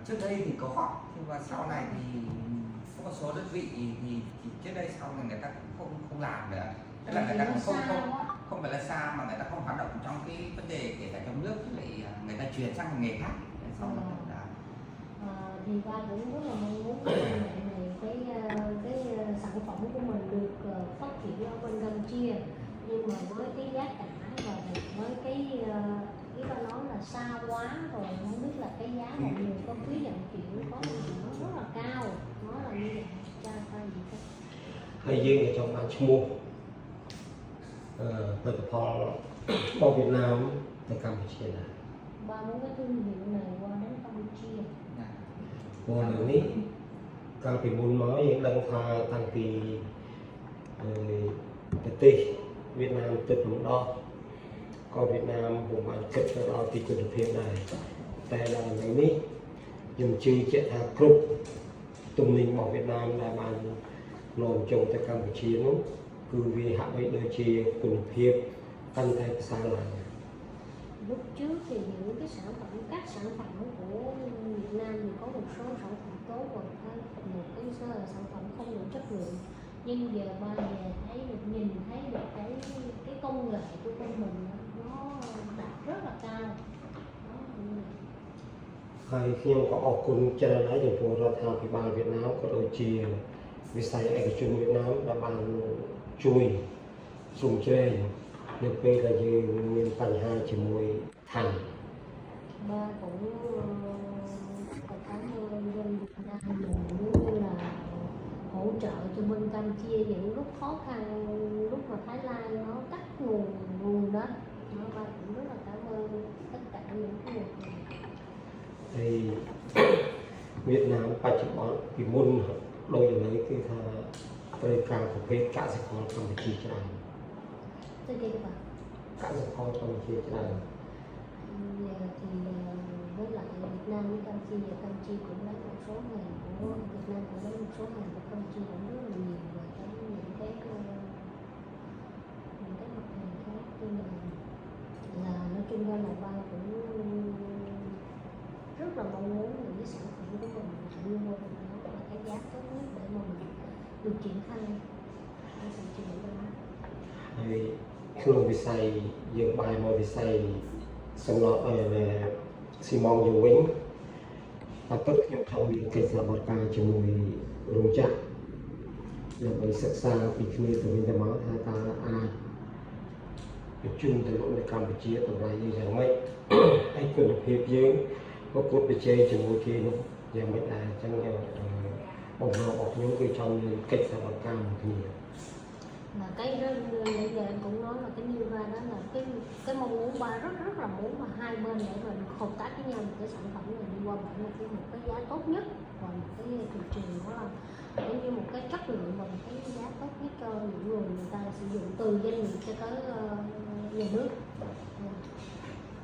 trước đây thì có họ nhưng mà sau này thì có một số đơn vị thì trước đây sau này người ta cũng không làm nữa, tức là người ta cũng không phải là xa mà người ta không hoạt động trong cái vấn đề kể cả trong nước, lại người ta chuyển sang một nghề khác. Sau đó thì ba cũng rất là mong muốn cái sản phẩm của mình được phát triển ở bên Campuchia, nhưng mà với cái giá cả và với cái ý ta nói là xa quá rồi, không biết là cái giá mọi người có phí vận chuyển có gì nó rất là cao, nó là như vậy cha ta gì thế. Hay dương ở trong bán chung muaផលរបស់Việt Namទៅកម្ពុជាណា Ba muốn cái thương hiệu này qua đến Campuchia. រឿងនេះកាលពីមុនមកយើងដឹងថាតាំងពីប្រទេសវៀតណាមទឹកម្ដងក៏វៀតណាមពុំបានគិតទៅដល់ទីគុណភាពដែរតែដល់ថ្ងៃនេះខ្ញុំជឿជាក់ថាគ្រប់ទំនិញរបស់វៀតណាមដែលបាននាំចូលទៅកម្ពុជានោះគឺវាហាក់បីដូចជាគុណភាពកាន់តែប្រសើរឡើង Lúc trước thì những cái sản phẩm, các sản phẩm của Việt Nam thì có một số sản phẩm tốt và một cái sản phẩm không đủ chất lượng, nhưng giờ ba về thấy được, nhìn thấy được cái công nghệ của bên mình nó đạt rất là cao. ហើយខ្ញុំក៏អរគុណច្រើនហើយចំពោះរដ្ឋាភិបាលវៀតណាមក៏ដូចជាវិស័យឯកជនវៀតណាមដែលបានជួយជ្រោមជ្រែងនៅពេលដែលយើងមានបញ្ហាជាមួយថៃ Ba cũng cảm ơn dân Việt Nam mình cũng như là hỗ trợ cho bên Campuchia những lúc khó khăn, lúc mà Thái Lan nó cắt nguồn đó. Ba cũng rất là cảm ơn tất cả những cái người này. ហើយវៀតណាមបច្ចុប្បន្នពីមុនដូចឥឡូវគឺថាត្រូវការប្រភេទកសិផលកម្ពុជាច្រើន Tới đây bà. កសិផលកម្ពុជាច្រើន Giờ thì với lại Việt Nam với Campuchia cũng lấy một số hàng của Việt Nam cũng lấy một số hàng của Campuchia cũng rất là nhiều, và những cái mặt hàng khác, cho nên là nói chung ra là ba cũng rất là mong muốn những cái sản phẩm của mình đưa qua Việt Nam là cái giá tốt nhất để mà mình được triển khai cái thị trường đó. ហើយក្នុងវិស័យយើងបាយមកវិស័យសំណល់ស៊ីម៉ងយើងវិញតែពិតខ្ញុំខំមានកិច្ចសហប្រតិបត្តិការជាមួយរោងចក្រដើម្បីសិក្សាពីគ្នាទៅវិញទៅមកថាតើអាចបញ្ជូនទៅលក់នៅកម្ពុជាតម្លៃយ៉ាងម៉េចហើយគុណភាពយើងក៏គួរប្រជែងជាមួយគេនោះយ៉ាងម៉េចដែរអញ្ចឹងបងប្អូនរបស់ខ្ញុំគឺចង់មានកិច្ចសហប្រតិបត្តិការមួយគ្នា Mà cái đó nãy giờ em cũng nói là cái new ra đó là cái mong muốn ba rất là muốn mà hai bên để mình hợp tác với nhau một cái sản phẩm này đi qua một cái giá tốt nhất và một cái thị trường đó là cũng như một cái chất lượng và một cái giá tốt nhất cho những người ta sử dụng từ doanh nghiệp cho tới nhà nước.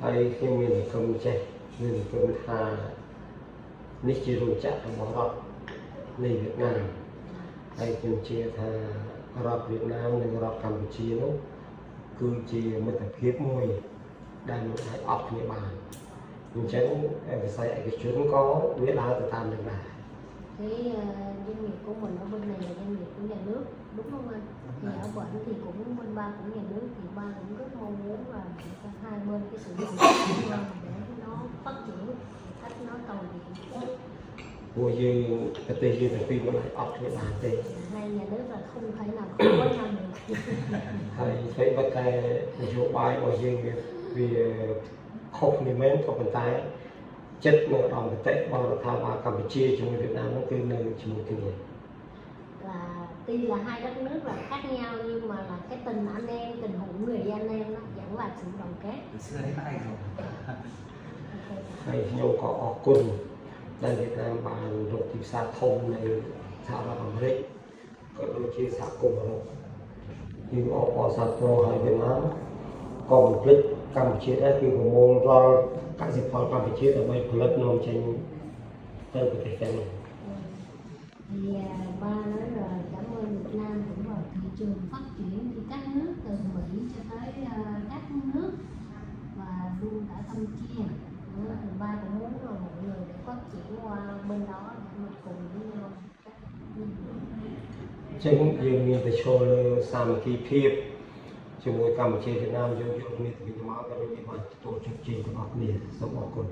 ហើយខ្ញុំមានសង្ឃឹមចេះមានសង្ឃឹមថានេះជារោងចក្ររបស់រដ្ឋនៃវៀតណាមហើយខ្ញុំជឿថារដ្ឋវៀតណាមនិងរដ្ឋកម្ពុជានោះគឺជាមិត្តភាពមួយដែលមិនអាចអត់គ្នាបានអញ្ចឹងវិស័យឯកជនក៏វាដើរទៅតាមនឹងដែរ Cái doanh nghiệp của mình ở bên này là doanh nghiệp của nhà nước, đúng không anh? Thì ở bển thì cũng bên ba cũng nhà nước, thì ba cũng rất mong muốn là hai bên cái sự đồng thuận với nhau để nó phát triển cách nó cầu điện. ពួកយើងប្រទេសយើងទាំងពីរមិនអាចអត់គ្នាបានទេ Hai nhà nước là không thể nào không có nhau được. ហើយពេលបើតែនយោបាយរបស់យើងវាខុសគ្នាមែនក៏ប៉ុន្តែចិត្តនៅឧត្តមគតិរបស់រដ្ឋាភិបាលកម្ពុជាជាមួយវៀតណាមនោះគឺនៅជាមួយគ្នា Là tuy là hai đất nước là khác nhau nhưng mà là cái tình anh em, tình hữu người anh em nó vẫn là sự đoàn kết. từ xưa đến nay rồi. ហើយខ្ញុំក៏អរគុណដែលវៀតណាមបានរកទីផ្សារធំនៅសហរដ្ឋអាមេរិកក៏ដូចជាសហគមន៍អឺរ៉ុបយើងអបអរសាទរឲ្យវៀតណាមក៏មិនភ្លេចកម្ពុជាដែរគឺប្រមូលរាល់កសិផលកម្ពុជាដើម្បីផលិតនាំចេញទៅប្រទេសទាំងនោះ Thì ba nói rồi cảm ơn Việt Nam cũng là thị trường phát triển thì các nước từ Mỹ cho tới các nước và luôn cả Campuchia. Ba cũng muốn là mọi người để phát triển qua đó để mình cùng với nhau Chân dương miền Tây Châu lơ Sam Kỳ Phiệp chúng tôi cầm trên Việt Nam vô miền Tây Nam cái đối với tổ chức trên các bạn nè sống ở cùng